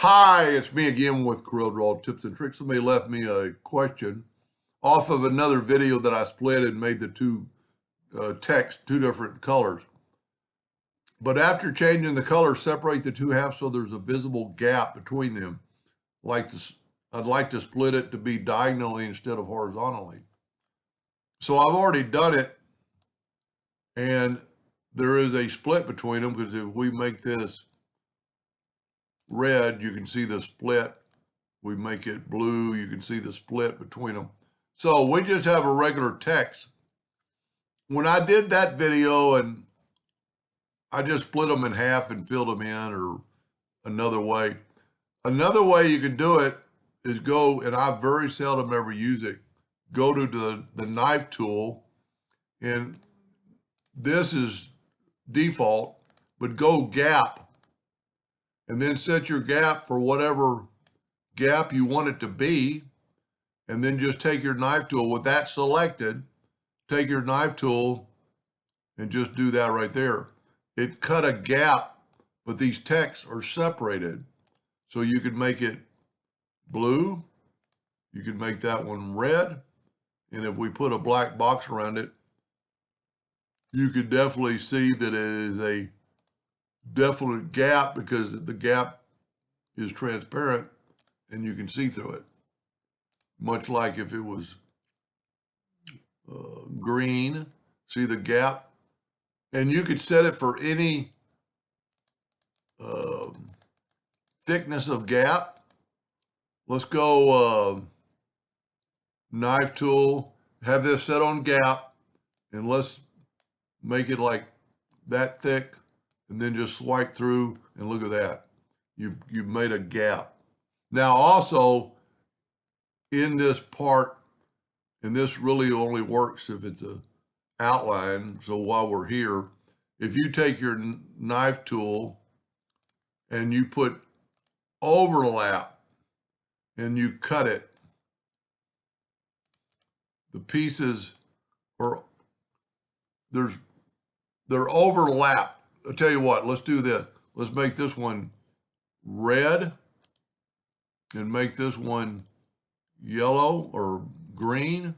Hi, it's me again with Corel Draw Tips and Tricks. Somebody left me a question off of another video that I split and made the two text two different colors. But after changing the color, separate the two halves so there's a visible gap between them. I'd like to split it to be diagonally instead of horizontally. So I've already done it, and there is a split between them because if we make this red, you can see the split. We make it blue, you can see the split between them. So we just have a regular text. When I did that video and I just split them in half and filled them in, or another way. Another way you can do it is go, and I very seldom ever use it, go to the knife tool, and this is default, but go gap, and then set your gap for whatever gap you want it to be, and then just take your knife tool with that selected, take your knife tool and just do that right there. It cut a gap, but these texts are separated. So you could make it blue, you could make that one red, and if we put a black box around it, you could definitely see that it is a definite gap because the gap is transparent and you can see through it. Much like if it was green, see the gap? And you could set it for any thickness of gap. Let's go knife tool, have this set on gap, and let's make it like that thick, and then just swipe through and look at that. You've made a gap. Now also, in this part, and this really only works if it's a outline. So while we're here, if you take your knife tool and you put overlap and you cut it, the pieces are, they're overlapped. I'll tell you what, let's do this. Let's make this one red and make this one yellow or green,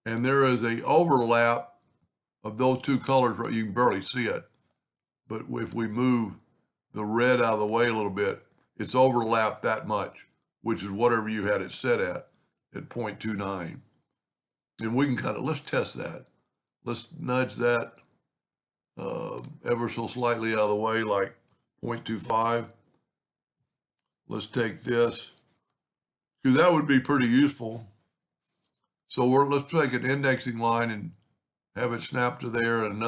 and there is a overlap of those two colors. You can barely see it, but if we move the red out of the way a little bit, it's overlapped that much, which is whatever you had it set at 0.29. And we can let's test that. Let's nudge that ever so slightly out of the way, like 0.25. Let's take this, because that would be pretty useful. So let's take an indexing line and have it snap to there, and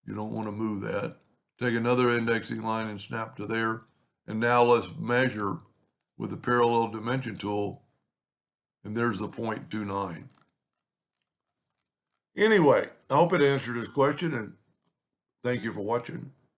you don't want to move that. Take another indexing line and snap to there. And now let's measure with the parallel dimension tool, and there's the 0.29. Anyway, I hope it answered his question, and thank you for watching.